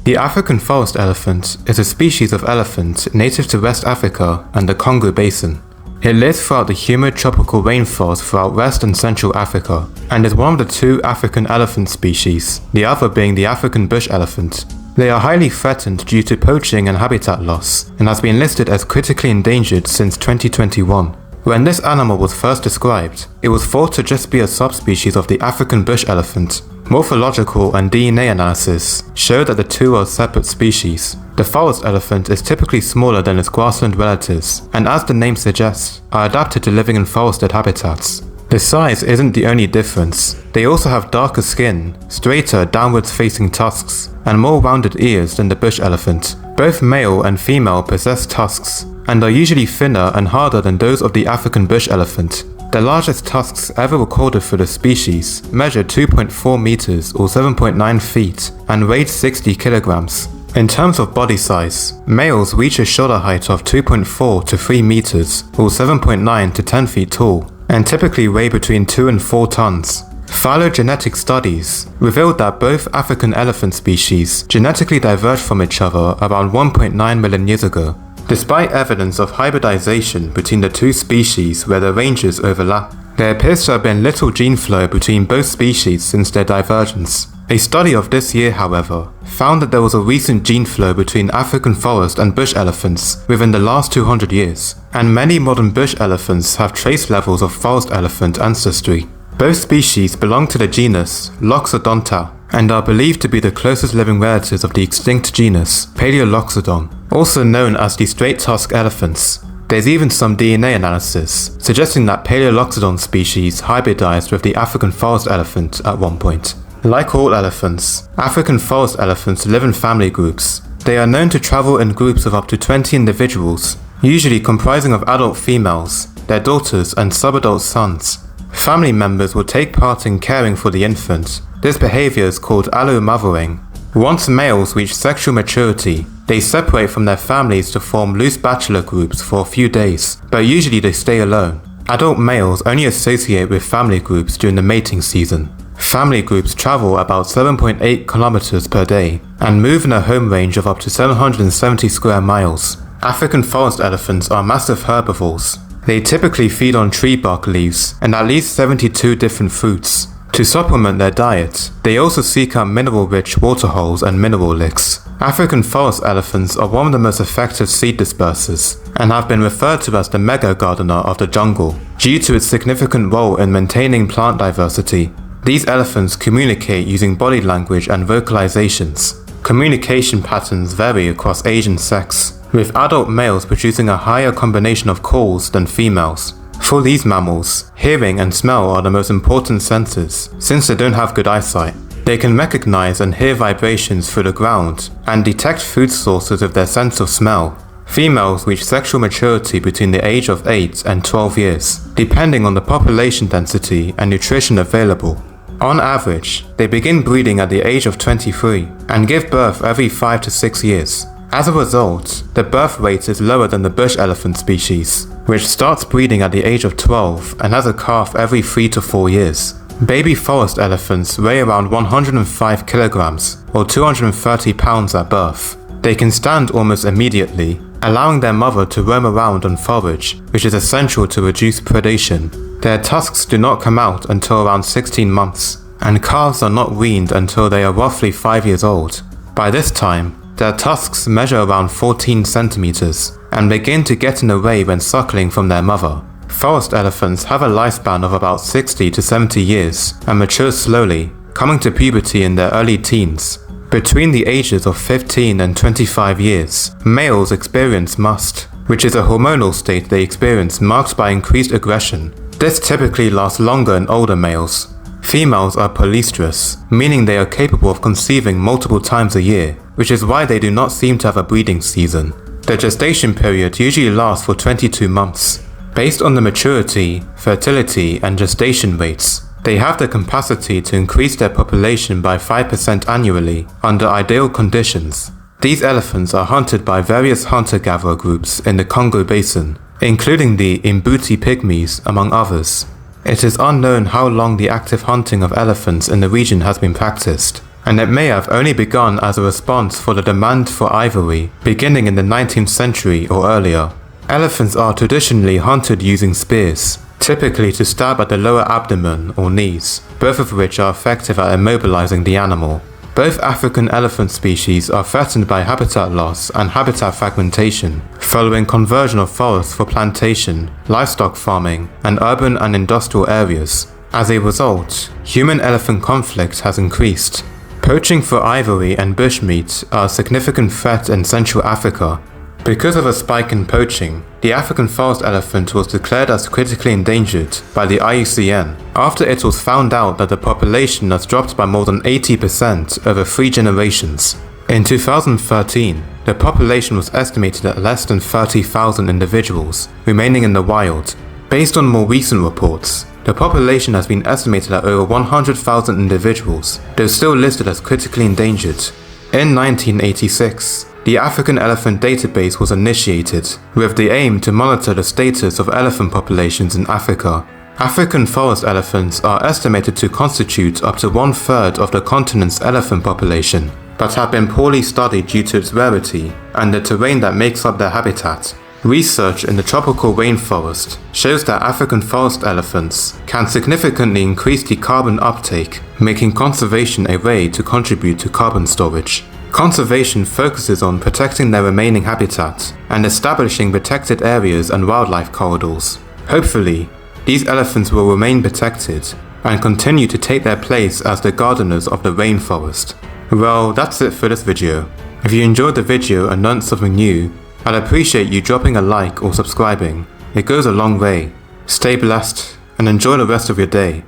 The African forest elephant is a species of elephant native to West Africa and the Congo Basin. It lives throughout the humid tropical rainforests throughout West and Central Africa, and is one of the two African elephant species, the other being the African bush elephant. They are highly threatened due to poaching and habitat loss, and has been listed as critically endangered since 2021. When this animal was first described, it was thought to just be a subspecies of the African bush elephant. Morphological and DNA analysis show that the two are separate species. The forest elephant is typically smaller than its grassland relatives, and as the name suggests, are adapted to living in forested habitats. The size isn't the only difference. They also have darker skin, straighter downwards facing tusks, and more rounded ears than the bush elephant. Both male and female possess tusks, and are usually thinner and harder than those of the African bush elephant. The largest tusks ever recorded for the species measured 2.4 meters or 7.9 feet and weighed 60 kilograms. In terms of body size, males reach a shoulder height of 2.4 to 3 meters or 7.9 to 10 feet tall, and typically weigh between 2 and 4 tons. Phylogenetic studies revealed that both African elephant species genetically diverged from each other around 1.9 million years ago. Despite evidence of hybridization between the two species where the ranges overlap, there appears to have been little gene flow between both species since their divergence. A study of this year, however, found that there was a recent gene flow between African forest and bush elephants within the last 200 years, and many modern bush elephants have trace levels of forest elephant ancestry. Both species belong to the genus Loxodonta and are believed to be the closest living relatives of the extinct genus Paleoloxodon, also known as the straight-tusked elephants. There's even some DNA analysis suggesting that Paleoloxodon species hybridized with the African forest elephant at one point. Like all elephants, African forest elephants live in family groups. They are known to travel in groups of up to 20 individuals, usually comprising of adult females, their daughters and subadult sons. Family members will take part in caring for the infant. This behavior is called allomothering. Once males reach sexual maturity, they separate from their families to form loose bachelor groups for a few days, but usually they stay alone. Adult males only associate with family groups during the mating season. Family groups travel about 7.8 kilometers per day and move in a home range of up to 770 square miles. African forest elephants are massive herbivores. They typically feed on tree bark leaves and at least 72 different fruits. To supplement their diet, they also seek out mineral-rich waterholes and mineral licks. African forest elephants are one of the most effective seed dispersers and have been referred to as the mega gardener of the jungle due to its significant role in maintaining plant diversity. These elephants communicate using body language and vocalizations. Communication patterns vary across age and sex, with adult males producing a higher combination of calls than females. For these mammals, hearing and smell are the most important senses, since they don't have good eyesight. They can recognize and hear vibrations through the ground, and detect food sources with their sense of smell. Females reach sexual maturity between the age of 8 and 12 years, depending on the population density and nutrition available. On average, they begin breeding at the age of 23, and give birth every 5 to 6 years. As a result, the birth rate is lower than the bush elephant species, which starts breeding at the age of 12 and has a calf every 3 to 4 years. Baby forest elephants weigh around 105 kilograms, or 230 pounds at birth. They can stand almost immediately, allowing their mother to roam around and forage, which is essential to reduce predation. Their tusks do not come out until around 16 months, and calves are not weaned until they are roughly 5 years old. By this time, their tusks measure around 14 centimeters and begin to get in the way when suckling from their mother. Forest elephants have a lifespan of about 60 to 70 years and mature slowly, coming to puberty in their early teens. Between the ages of 15 and 25 years, males experience must, which is a hormonal state they experience marked by increased aggression. This typically lasts longer in older males. Females are polystrous, meaning they are capable of conceiving multiple times a year, which is why they do not seem to have a breeding season. The gestation period usually lasts for 22 months. Based on the maturity, fertility, and gestation rates, they have the capacity to increase their population by 5% annually under ideal conditions. These elephants are hunted by various hunter-gatherer groups in the Congo Basin, including the Imbuti pygmies, among others. It is unknown how long the active hunting of elephants in the region has been practiced, and it may have only begun as a response for the demand for ivory beginning in the 19th century or earlier. Elephants are traditionally hunted using spears, typically to stab at the lower abdomen or knees, both of which are effective at immobilizing the animal. Both African elephant species are threatened by habitat loss and habitat fragmentation, following conversion of forests for plantation, livestock farming, and urban and industrial areas. As a result, human-elephant conflict has increased. Poaching for ivory and bushmeat are a significant threat in Central Africa. Because of a spike in poaching, the African forest elephant was declared as critically endangered by the IUCN after it was found out that the population has dropped by more than 80% over 3 generations. In 2013, the population was estimated at less than 30,000 individuals remaining in the wild. Based on more recent reports, the population has been estimated at over 100,000 individuals, though still listed as critically endangered. In 1986, the African Elephant Database was initiated, with the aim to monitor the status of elephant populations in Africa. African forest elephants are estimated to constitute up to 1/3 of the continent's elephant population, but have been poorly studied due to its rarity and the terrain that makes up their habitat. Research in the tropical rainforest shows that African forest elephants can significantly increase the carbon uptake, making conservation a way to contribute to carbon storage. Conservation focuses on protecting their remaining habitat and establishing protected areas and wildlife corridors. Hopefully, these elephants will remain protected and continue to take their place as the gardeners of the rainforest. Well, that's it for this video. If you enjoyed the video and learned something new, I'd appreciate you dropping a like or subscribing. It goes a long way. Stay blessed and enjoy the rest of your day.